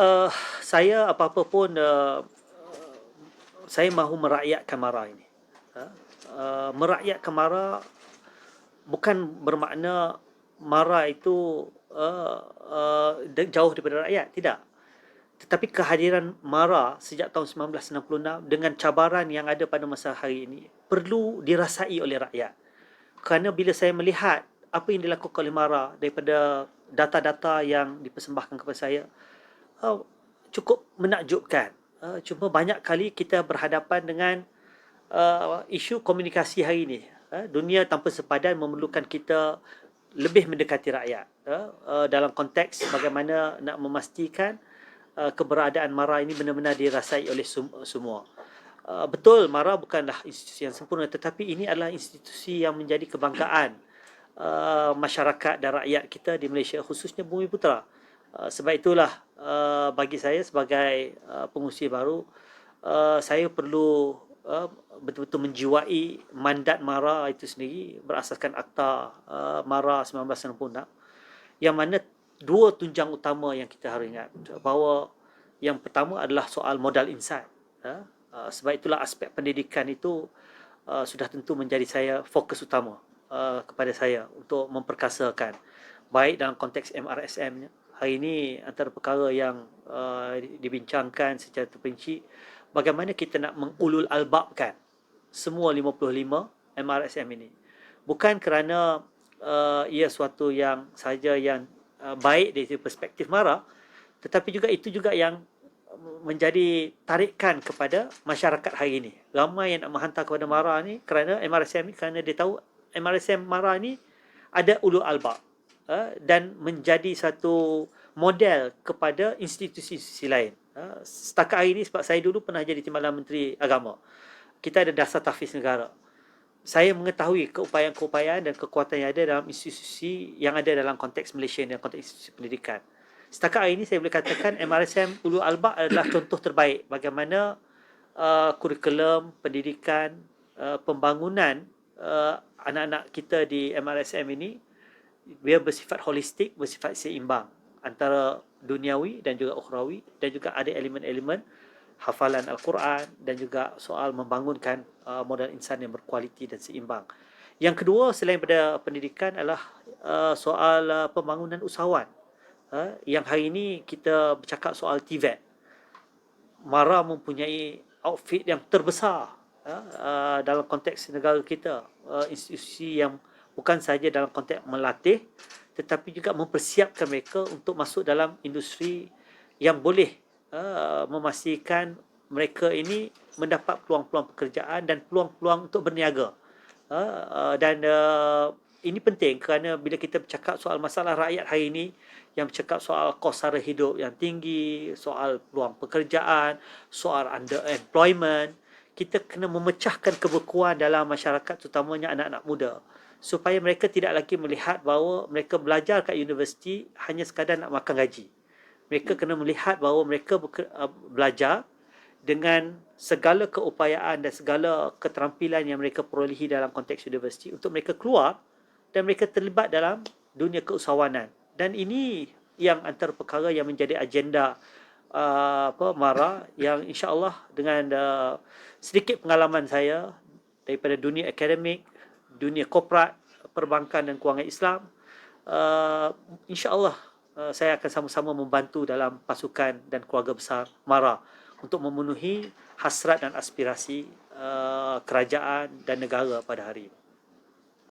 Uh, saya apa-apa pun saya mahu merakyatkan MARA ini. Merakyatkan MARA bukan bermakna MARA itu jauh daripada rakyat, tidak. Tetapi kehadiran MARA sejak tahun 1966 dengan cabaran yang ada pada masa hari ini perlu dirasai oleh rakyat. Kerana bila saya melihat apa yang dilakukan oleh MARA daripada data-data yang dipersembahkan kepada saya, uh, cukup menakjubkan. Cuma banyak kali kita berhadapan dengan isu komunikasi hari ini. Dunia tanpa sepadan memerlukan kita lebih mendekati rakyat. Dalam konteks bagaimana nak memastikan keberadaan MARA ini benar-benar dirasai oleh semua. Betul, MARA bukanlah institusi yang sempurna, tetapi ini adalah institusi yang menjadi kebanggaan masyarakat dan rakyat kita di Malaysia, khususnya Bumiputera. Sebab itulah bagi saya sebagai pengurusi baru, saya perlu betul-betul menjiwai mandat MARA itu sendiri berasaskan Akta MARA 1966, yang mana dua tunjang utama yang kita harus ingat, bahawa yang pertama adalah soal modal insan. Sebab itulah aspek pendidikan itu sudah tentu menjadi saya fokus utama kepada saya untuk memperkasakan, baik dalam konteks MRSM-nya. Hari ini antara perkara yang dibincangkan secara terperinci, bagaimana kita nak mengulul albabkan semua 55 MRSM ini. Bukan kerana ia suatu yang saja yang baik dari perspektif MARA, tetapi juga itu juga yang menjadi tarikan kepada masyarakat hari ini. Ramai yang nak menghantar kepada MARA ni kerana MRSM ni, kerana dia tahu MRSM MARA ni ada ulul albab dan menjadi satu model kepada institusi-institusi lain. Setakat hari ini, sebab saya dulu pernah jadi Timbalan Menteri Agama, kita ada dasar tahfiz negara. Saya mengetahui keupayaan-keupayaan dan kekuatan yang ada dalam institusi yang ada dalam konteks Malaysia dan konteks institusi pendidikan. Setakat hari ini saya boleh katakan MRSM Ulul Albab adalah contoh terbaik bagaimana kurikulum pendidikan, pembangunan anak-anak kita di MRSM ini dia bersifat holistik, bersifat seimbang antara duniawi dan juga ukhrawi, dan juga ada elemen-elemen hafalan Al-Quran dan juga soal membangunkan modal insan yang berkualiti dan seimbang. Yang kedua, selain daripada pendidikan, adalah soal pembangunan usahawan. Yang hari ini kita bercakap soal TVET. MARA mempunyai outfit yang terbesar dalam konteks negara kita, institusi yang bukan sahaja dalam konteks melatih, tetapi juga mempersiapkan mereka untuk masuk dalam industri yang boleh memastikan mereka ini mendapat peluang-peluang pekerjaan dan peluang-peluang untuk berniaga. Dan ini penting kerana bila kita bercakap soal masalah rakyat hari ini, yang bercakap soal kos sara hidup yang tinggi, soal peluang pekerjaan, soal underemployment, kita kena memecahkan kebekuan dalam masyarakat, terutamanya anak-anak muda, supaya mereka tidak lagi melihat bahawa mereka belajar kat universiti hanya sekadar nak makan gaji. Mereka kena melihat bahawa mereka belajar dengan segala keupayaan dan segala keterampilan yang mereka perolehi dalam konteks universiti untuk mereka keluar dan mereka terlibat dalam dunia keusahawanan. Dan ini yang antara perkara yang menjadi agenda MARA, yang insya-Allah dengan sedikit pengalaman saya daripada dunia akademik, dunia korporat, perbankan dan kewangan Islam, insya-Allah saya akan sama-sama membantu dalam pasukan dan keluarga besar MARA untuk memenuhi hasrat dan aspirasi kerajaan dan negara pada hari ini.